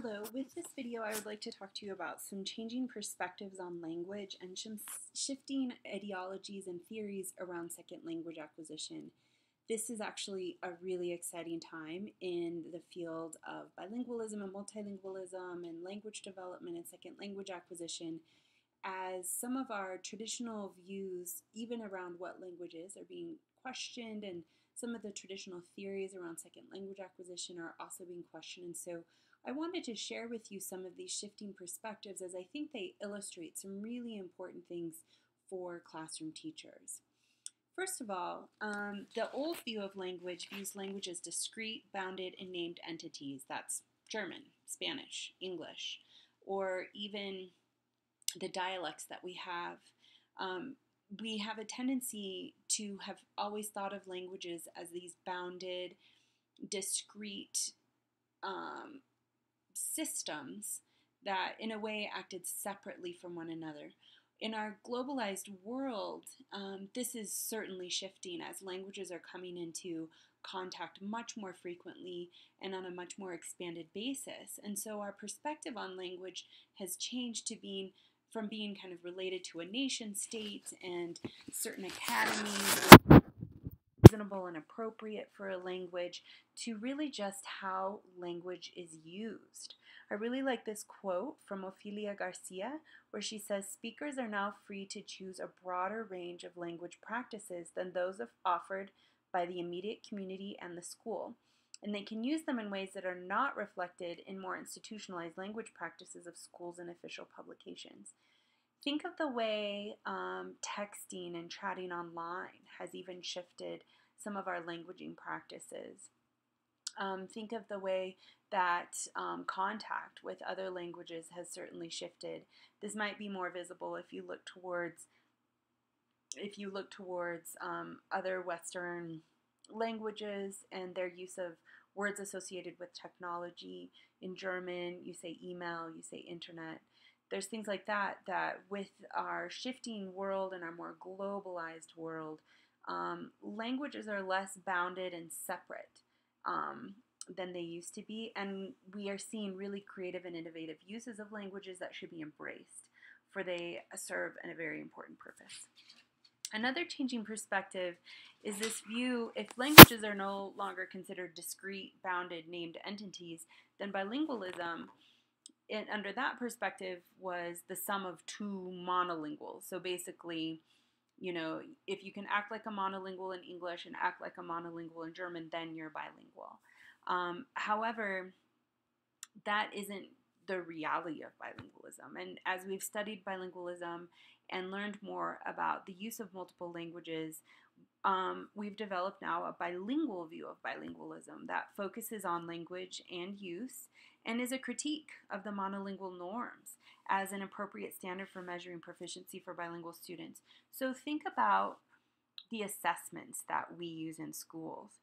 Hello, with this video I would like to talk to you about some changing perspectives on language and some shifting ideologies and theories around second language acquisition. This is actually a really exciting time in the field of bilingualism and multilingualism and language development and second language acquisition, as some of our traditional views, even around what language is, are being questioned, and some of the traditional theories around second language acquisition are also being questioned. And so I wanted to share with you some of these shifting perspectives, as I think they illustrate some really important things for classroom teachers. First of all, the old view of language views language as discrete, bounded, and named entities. That's German, Spanish, English, or even the dialects that we have. We have a tendency to have always thought of languages as these bounded, discrete systems that in a way acted separately from one another. In our globalized world, this is certainly shifting as languages are coming into contact much more frequently and on a much more expanded basis. And so our perspective on language has changed to being from being kind of related to a nation state and certain academies, reasonable and appropriate for a language, to really just how language is used. I really like this quote from Ofelia Garcia, where she says, "Speakers are now free to choose a broader range of language practices than those offered by the immediate community and the school, and they can use them in ways that are not reflected in more institutionalized language practices of schools and official publications." Think of the way texting and chatting online has even shifted some of our languaging practices. Think of the way that contact with other languages has certainly shifted. This might be more visible if you look towards other Western languages and their use of words associated with technology. In German, you say email, you say internet. There's things like that with our shifting world and our more globalized world, languages are less bounded and separate than they used to be, and we are seeing really creative and innovative uses of languages that should be embraced, for they serve a very important purpose. Another changing perspective is this view: if languages are no longer considered discrete, bounded, named entities, then bilingualism, under that perspective, was the sum of two monolinguals. So basically, if you can act like a monolingual in English and act like a monolingual in German, then you're bilingual. However, that isn't the reality of bilingualism. And as we've studied bilingualism and learned more about the use of multiple languages, we've developed now a bilingual view of bilingualism that focuses on language and use and is a critique of the monolingual norms as an appropriate standard for measuring proficiency for bilingual students. So think about the assessments that we use in schools.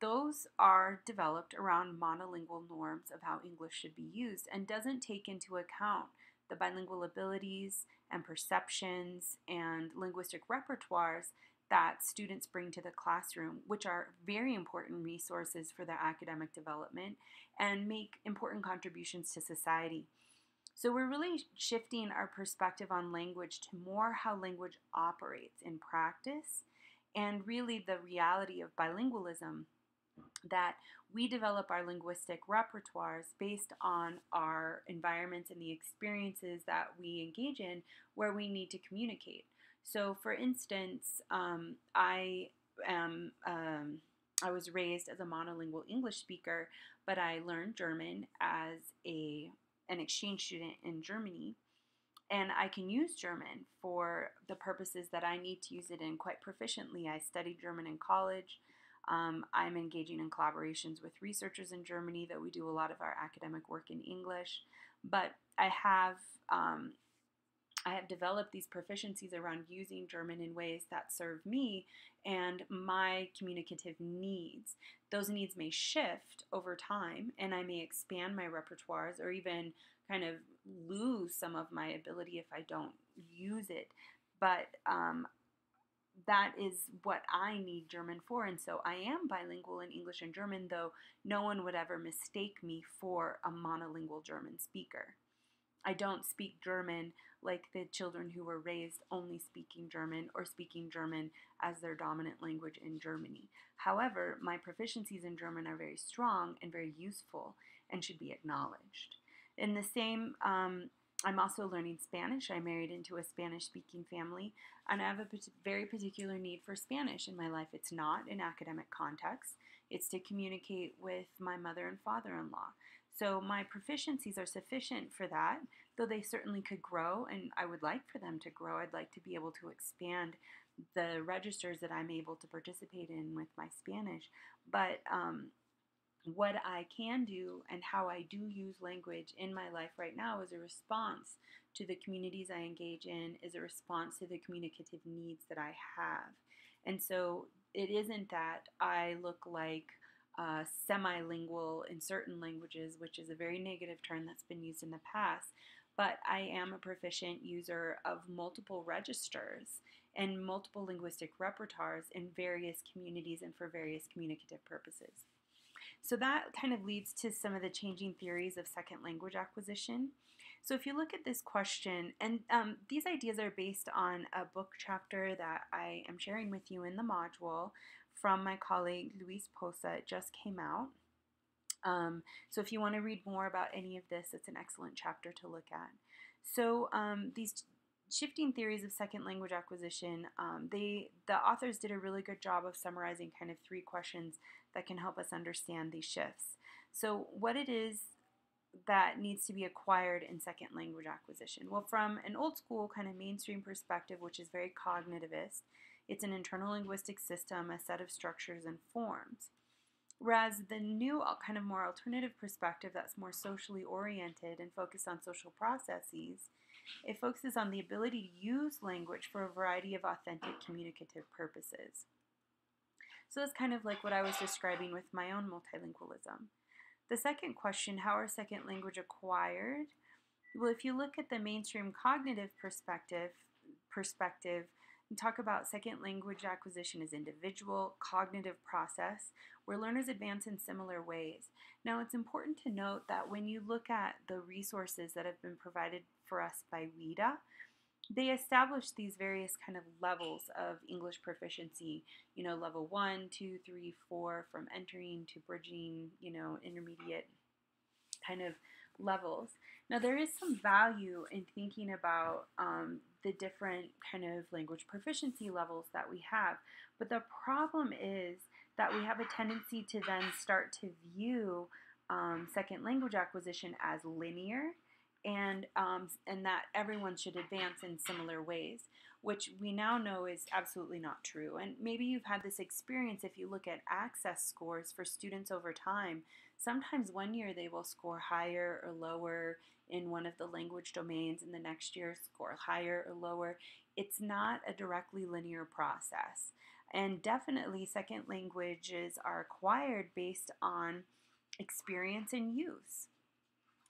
Those are developed around monolingual norms of how English should be used and doesn't take into account the bilingual abilities and perceptions and linguistic repertoires that students bring to the classroom, which are very important resources for their academic development and make important contributions to society. So we're really shifting our perspective on language to more how language operates in practice, and really the reality of bilingualism, that we develop our linguistic repertoires based on our environments and the experiences that we engage in where we need to communicate. So, for instance, I was raised as a monolingual English speaker, but I learned German as an exchange student in Germany, and I can use German for the purposes that I need to use it in quite proficiently. I studied German in college. I'm engaging in collaborations with researchers in Germany, though we do a lot of our academic work in English. But I have developed these proficiencies around using German in ways that serve me and my communicative needs. Those needs may shift over time, and I may expand my repertoires or even kind of lose some of my ability if I don't use it. But that is what I need German for. And so I am bilingual in English and German, though no one would ever mistake me for a monolingual German speaker. I don't speak German like the children who were raised only speaking German or speaking German as their dominant language in Germany. However, my proficiencies in German are very strong and very useful and should be acknowledged. In the same, I'm also learning Spanish. I married into a Spanish speaking family, and I have a very particular need for Spanish in my life. It's not in academic context, it's to communicate with my mother and father in law. So my proficiencies are sufficient for that, though they certainly could grow, and I would like for them to grow. I'd like to be able to expand the registers that I'm able to participate in with my Spanish. But what I can do and how I do use language in my life right now is a response to the communities I engage in, is a response to the communicative needs that I have. And so it isn't that I look like semi-lingual in certain languages, which is a very negative term that's been used in the past, but I am a proficient user of multiple registers and multiple linguistic repertoires in various communities and for various communicative purposes. So that kind of leads to some of the changing theories of second language acquisition. So if you look at this question, and these ideas are based on a book chapter that I am sharing with you in the module from my colleague Luis Posa. It just came out. So if you want to read more about any of this, it's an excellent chapter to look at. So these shifting theories of second language acquisition, the authors did a really good job of summarizing kind of 3 questions that can help us understand these shifts. So what it is that needs to be acquired in second language acquisition? Well, from an old school kind of mainstream perspective, which is very cognitivist, it's an internal linguistic system, a set of structures and forms. Whereas the new kind of more alternative perspective that's more socially oriented and focused on social processes, it focuses on the ability to use language for a variety of authentic communicative purposes. So that's kind of like what I was describing with my own multilingualism. The second question, how are second language acquired? Well, if you look at the mainstream cognitive perspective and talk about second language acquisition as individual cognitive process where learners advance in similar ways. Now, it's important to note that when you look at the resources that have been provided for us by WIDA, they established these various kind of levels of English proficiency, level 1, 2, 3, 4, from entering to bridging, intermediate kind of levels. Now, there is some value in thinking about the different kind of language proficiency levels that we have, but the problem is that we have a tendency to then start to view second language acquisition as linear, and that everyone should advance in similar ways, which we now know is absolutely not true. And maybe you've had this experience if you look at access scores for students over time. Sometimes one year they will score higher or lower in one of the language domains, and the next year score higher or lower. It's not a directly linear process. And definitely second languages are acquired based on experience and use.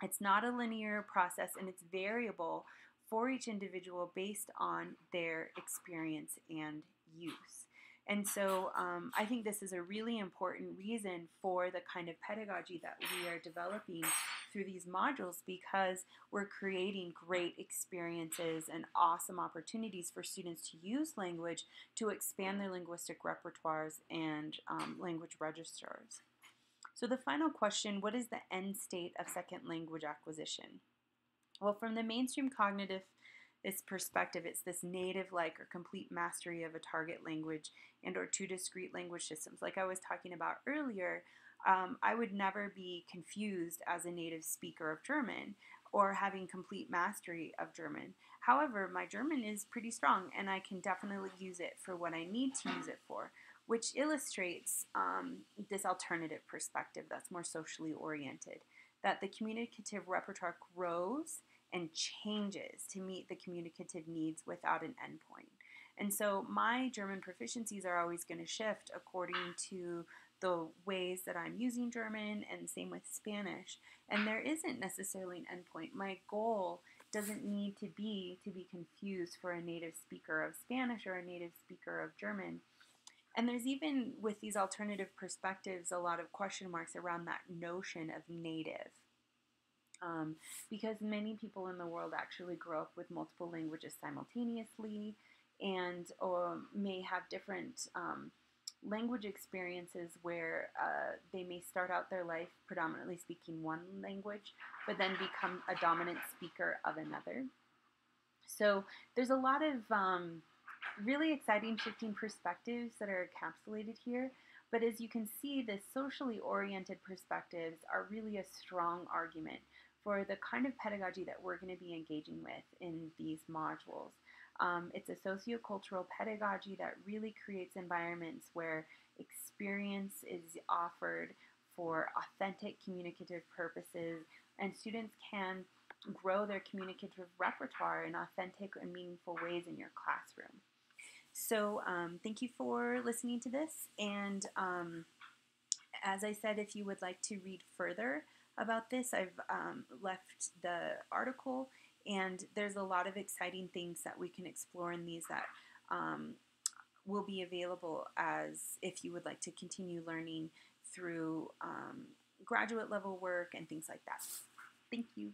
It's not a linear process, and it's variable for each individual based on their experience and use. And so I think this is a really important reason for the kind of pedagogy that we are developing through these modules, because we're creating great experiences and awesome opportunities for students to use language to expand their linguistic repertoires and language registers. So the final question, what is the end state of second language acquisition? Well, from the mainstream cognitive perspective, it's this native-like or complete mastery of a target language and or 2 discrete language systems. Like I was talking about earlier, I would never be confused as a native speaker of German or having complete mastery of German. However, my German is pretty strong, and I can definitely use it for what I need to use it for, which illustrates this alternative perspective that's more socially oriented, that the communicative repertoire grows and changes to meet the communicative needs without an endpoint. And so my German proficiencies are always going to shift according to the ways that I'm using German, and same with Spanish. And there isn't necessarily an endpoint. My goal doesn't need to be confused for a native speaker of Spanish or a native speaker of German. And there's even, with these alternative perspectives, a lot of question marks around that notion of native. Because many people in the world actually grow up with multiple languages simultaneously and or may have different language experiences where they may start out their life predominantly speaking one language, but then become a dominant speaker of another. So there's a lot of really exciting shifting perspectives that are encapsulated here. But as you can see, the socially oriented perspectives are really a strong argument for the kind of pedagogy that we're going to be engaging with in these modules. It's a sociocultural pedagogy that really creates environments where experience is offered for authentic communicative purposes, and students can grow their communicative repertoire in authentic and meaningful ways in your classroom. So thank you for listening to this, and as I said, if you would like to read further about this, I've left the article, and there's a lot of exciting things that we can explore in these that will be available as if you would like to continue learning through graduate level work and things like that. Thank you.